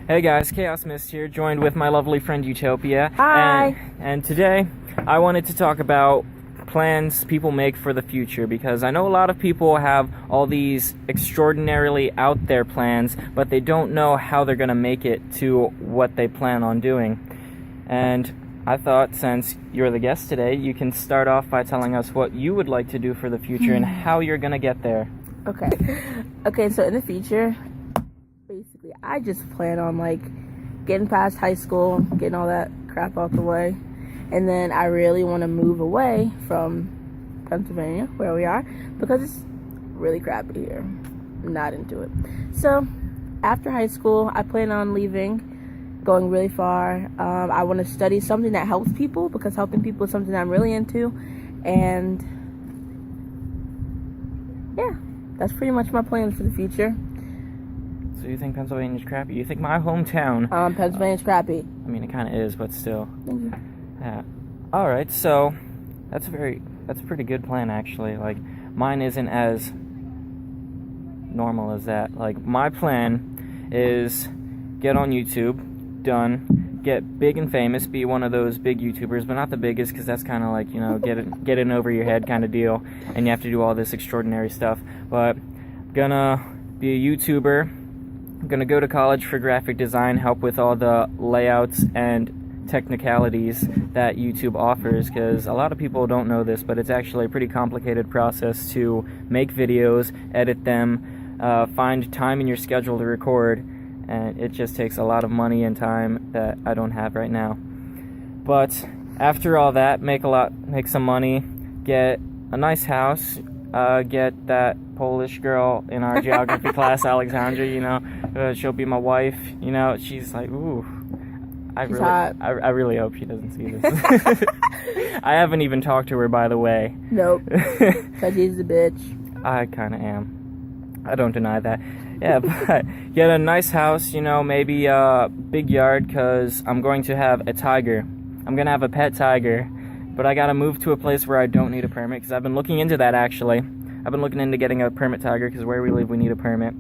Hey guys, Chaos Mist here, joined with my lovely friend Utopia. Hi. And today, I wanted to talk about plans people make for the future, because I know a lot of people have all these extraordinarily out there plans, but they don't know how they're going to make it to what they plan on doing. And I thought, since you're the guest today, you can start off by telling us what you would like to do for the future and how you're going to get there. Okay, so in the future, basically, I just plan on, getting past high school, getting all that crap out the way. And then I really want to move away from Pennsylvania, where we are, because it's really crappy here. I'm not into it. So, after high school, I plan on leaving, going really far. I want to study something that helps people, because helping people is something I'm really into. And, yeah, that's pretty much my plans for the future. So you think Pennsylvania's crappy? You think my hometown... Pennsylvania's crappy. I mean, it kind of is, but still. Thank you. Yeah. All right, so that's a pretty good plan, actually. Mine isn't as normal as that. My plan is get on YouTube, done, get big and famous, be one of those big YouTubers, but not the biggest, because that's kind of get in over your head kind of deal, and you have to do all this extraordinary stuff. But gonna be a YouTuber. I'm gonna go to college for graphic design, help with all the layouts and technicalities that YouTube offers, because a lot of people don't know this, but it's actually a pretty complicated process to make videos, edit them, find time in your schedule to record, and it just takes a lot of money and time that I don't have right now. But after all that, make some money, get a nice house, get that Polish girl in our geography class, Alexandra, she'll be my wife, she's like, ooh, I really hope she doesn't see this. I haven't even talked to her, by the way. Nope. Because she's a bitch. I kind of am. I don't deny that. Yeah, but get a nice house, maybe a big yard, because I'm going to have a tiger. I'm going to have a pet tiger, but I got to move to a place where I don't need a permit, because I've been looking into that, actually. I've been looking into getting a permit tiger, because where we live, we need a permit.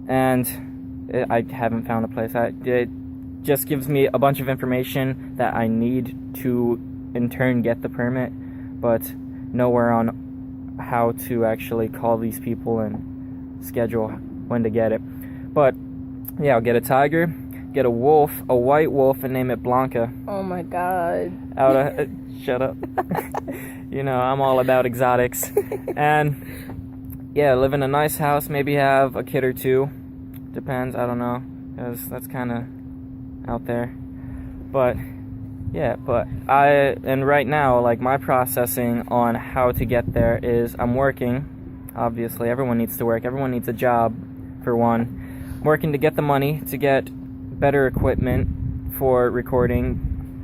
And I haven't found a place. It just gives me a bunch of information that I need to, in turn, get the permit, but nowhere on how to actually call these people and schedule when to get it. But yeah, I'll get a tiger, get a wolf, a white wolf, and name it Blanca. Oh my god. Shut up. I'm all about exotics. And yeah, live in a nice house, maybe have a kid or two. Depends, I don't know, because that's kind of out there. But yeah, right now, my processing on how to get there is I'm working. Obviously, everyone needs to work. Everyone needs a job, for one. I'm working to get the money, to get better equipment for recording,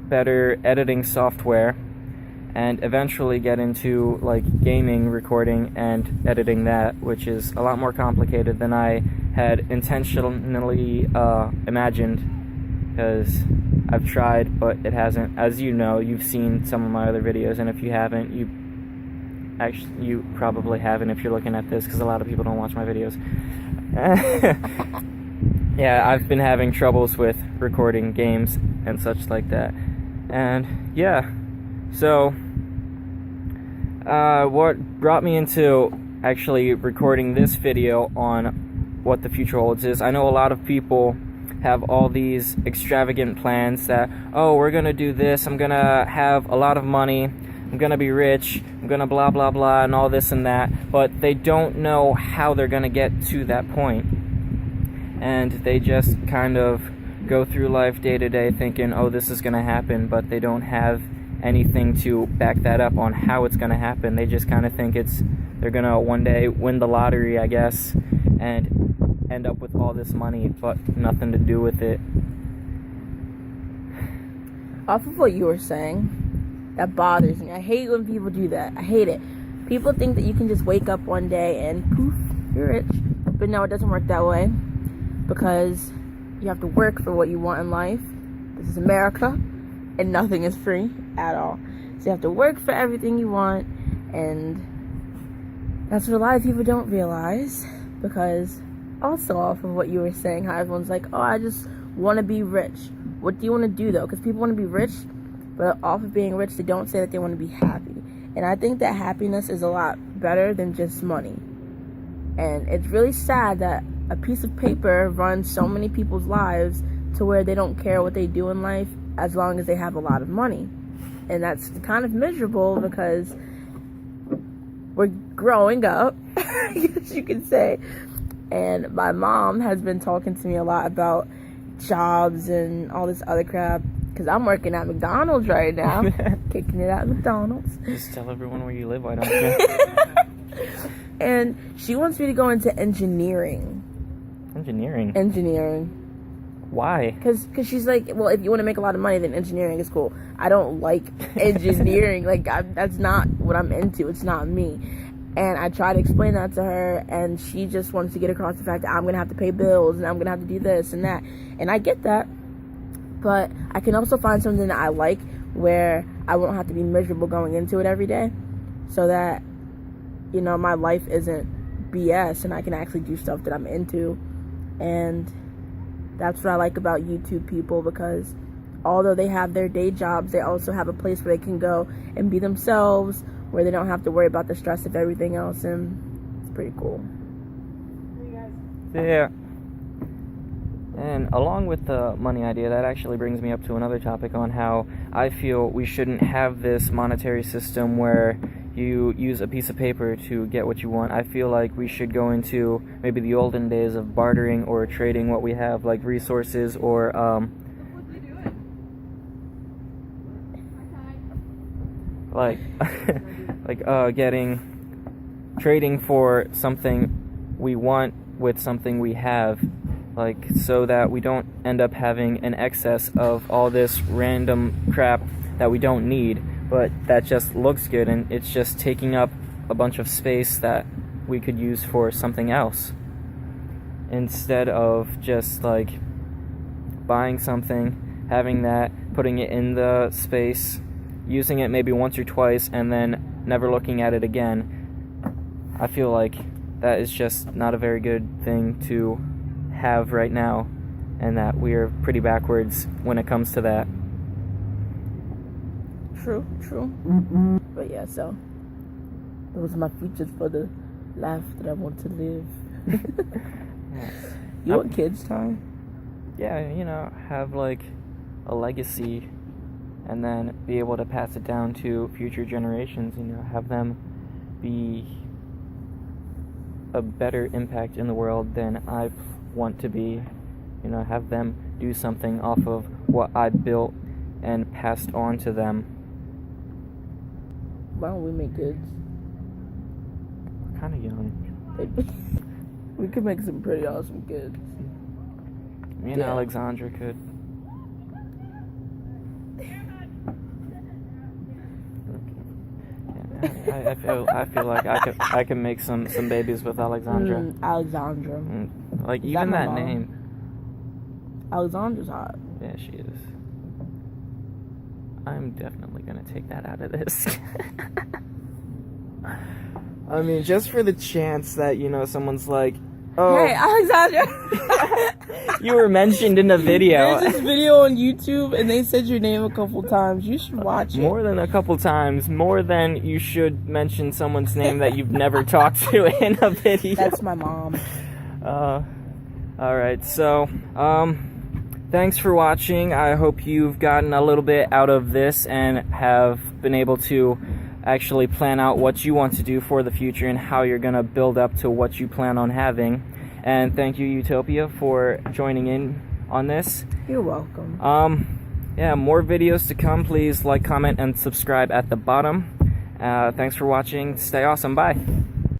better editing software, and eventually get into, gaming, recording, and editing that, which is a lot more complicated than I had intentionally imagined, because I've tried, but it hasn't. As you know, you've seen some of my other videos, and if you haven't, you probably haven't if you're looking at this, because a lot of people don't watch my videos. Yeah, I've been having troubles with recording games and such like that. And yeah, so what brought me into actually recording this video on what the future holds is, I know a lot of people have all these extravagant plans that, oh, we're gonna do this, I'm gonna have a lot of money, I'm gonna be rich, I'm gonna blah blah blah and all this and that, but they don't know how they're gonna get to that point. And they just kind of go through life day to day thinking, oh, this is gonna happen, but they don't have anything to back that up on how it's gonna happen. They just kind of think they're gonna one day win the lottery, I guess, and end up with all this money, but nothing to do with it. Off of what you were saying, that bothers me. I hate when people do that. I hate it. People think that you can just wake up one day and poof, you're rich. But no, it doesn't work that way, because you have to work for what you want in life. This is America, and nothing is free at all. So you have to work for everything you want, and that's what a lot of people don't realize, because also off of what you were saying, how everyone's like, oh, I just want to be rich. What do you want to do though? Because people want to be rich, but off of being rich, they don't say that they want to be happy. And I think that happiness is a lot better than just money. And it's really sad that a piece of paper runs so many people's lives to where they don't care what they do in life as long as they have a lot of money. And that's kind of miserable because we're growing up, I guess you could say. And my mom has been talking to me a lot about jobs and all this other crap. Because I'm working at McDonald's right now. Kicking it at McDonald's. Just tell everyone where you live, why don't you? And she wants me to go into engineering. Engineering? Why? Because she's like, well, if you want to make a lot of money, then engineering is cool. I don't like engineering. That's not what I'm into. It's not me. And I try to explain that to her, and she just wants to get across the fact that I'm going to have to pay bills, and I'm going to have to do this and that. And I get that. But I can also find something that I like where I won't have to be miserable going into it every day. So that, you know, my life isn't BS and I can actually do stuff that I'm into. And that's what I like about YouTube people, because although they have their day jobs, they also have a place where they can go and be themselves, where they don't have to worry about the stress of everything else. And it's pretty cool. Yeah. And along with the money idea, that actually brings me up to another topic on how I feel we shouldn't have this monetary system where you use a piece of paper to get what you want. I feel like we should go into maybe the olden days of bartering or trading what we have, like resources or trading for something we want with something we have. Like, so that we don't end up having an excess of all this random crap that we don't need, but that just looks good, and it's just taking up a bunch of space that we could use for something else. Instead of just, like, buying something, having that, putting it in the space, using it maybe once or twice, and then never looking at it again. I feel like that is just not a very good thing to have right now, and that we're pretty backwards when it comes to that. True. But yeah, so those are my futures for the life that I want to live. You want kids, Ty? Yeah, you know, have like a legacy, and then be able to pass it down to future generations. You know, have them be a better impact in the world than I want to be. You know, have them do something off of what I built and passed on to them. Why don't we make kids? We're kind of young. We could make some pretty awesome kids. Me and Alexandra could. I feel like I can make some babies with Alexandra. Alexandra. Like, Is even that that my mom? name. Alexandra's hot. Yeah, she is. I'm definitely gonna take that out of this. I mean, just for the chance that, you know, someone's like, oh, Hey, Alexandra! you were mentioned in a video. There's this video on YouTube, and they said your name a couple times. You should watch it. More than a couple times. More than you should mention someone's name that you've never talked to in a video. That's my mom. Alright, so, thanks for watching. I hope you've gotten a little bit out of this and have been able to actually plan out what you want to do for the future and how you're going to build up to what you plan on having. And thank you, Utopia, for joining in on this. You're welcome. Yeah, more videos to come. Please like, comment, and subscribe at the bottom. Thanks for watching. Stay awesome. Bye.